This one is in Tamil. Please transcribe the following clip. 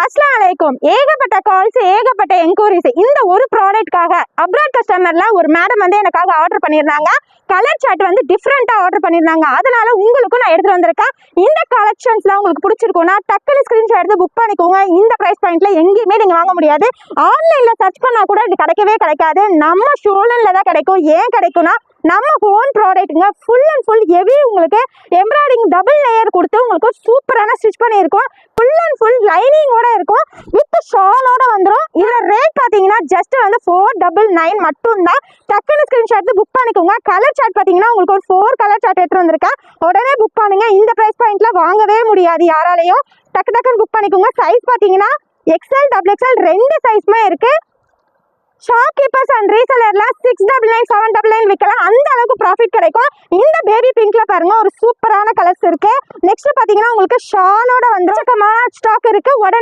அஸ்ஸலாமு அலைக்கும். ஏகப்பட்ட கால்ஸ், ஏகப்பட்ட என்கொயரிஸ். இந்த ஒரு ப்ராடக்ட்காக அப்ராட் கஸ்டமர்ல ஒரு மேடம் வந்து எனக்காக ஆர்டர் பண்ணியிருந்தாங்க. கலர் சார்ட் வந்து டிஃப்ரெண்டா ஆர்டர் பண்ணியிருந்தாங்க. அதனால உங்களுக்கும் நான் எடுத்து வந்திருக்கேன். இந்த கலெக்ஷன்ஸ்லாம் உங்களுக்கு பிடிச்சிருக்கும்னா டக்குனு ஸ்கிரீன்ஷாட் எடுத்து புக் பண்ணிக்கோங்க. இந்த பிரைஸ் பாயிண்ட்ல எங்கேயுமே நீங்க வாங்க முடியாது. ஆன்லைன்ல சர்ச் பண்ணா கூட இது கிடைக்கவே கிடைக்காது. நம்ம ஷோரூம்ல தான் கிடைக்கும். ஏன் கிடைக்கும்னா நம்ம ஓன் ப்ராடக்ட்டுங்க. ஃபுல் அண்ட் ஃபுல் ஹெவி உங்களுக்கு எம்ப்ராய்டிங் டபுள் லேயர் கொடுத்து உங்களுக்கு சூப்பரான ஸ்டிச் பண்ணியிருக்கோம். ஃபுல் அண்ட் ஃபுல் லைனிங்கோட இருக்கும். வித் ஷாலோட வந்துடும். இதோட ரேட் பார்த்தீங்கன்னா ஜஸ்ட் வந்து 499 மட்டும்தான். டக்குனு ஸ்கிரீன்ஷாட் எடுத்து புக் பண்ணிக்கோங்க. கலர் சார்ட் பார்த்தீங்கன்னா உங்களுக்கு ஒரு 4 கலர் சார்ட் எடுத்து வந்திருக்கேன். உடனே புக் பண்ணுங்க. இந்த பிரைஸ் பாயிண்ட்ல வாங்கவே முடியாது யாராலையும். டக்குன்னு புக் பண்ணிக்கோங்க. சைஸ் பார்த்தீங்கன்னா எக்ஸ்எல் டபுள் எக்ஸ்எல் 2 சைஸ்மே இருக்கு. ஷாப்கீப்பர்ஸ் அண்ட் ரீசெலர்ல 699 799 விற்கலாம். அந்த அளவுக்கு ப்ராஃபிட் கிடைக்கும். இந்த பேபி பிங்க்ல பாருங்க ஒரு சூப்பரான கலர்ஸ் இருக்கு. நெக்ஸ்ட் பாத்தீங்கன்னா உங்களுக்கு ஷாலோட வந்து ஸ்டாக் இருக்கு. உடனே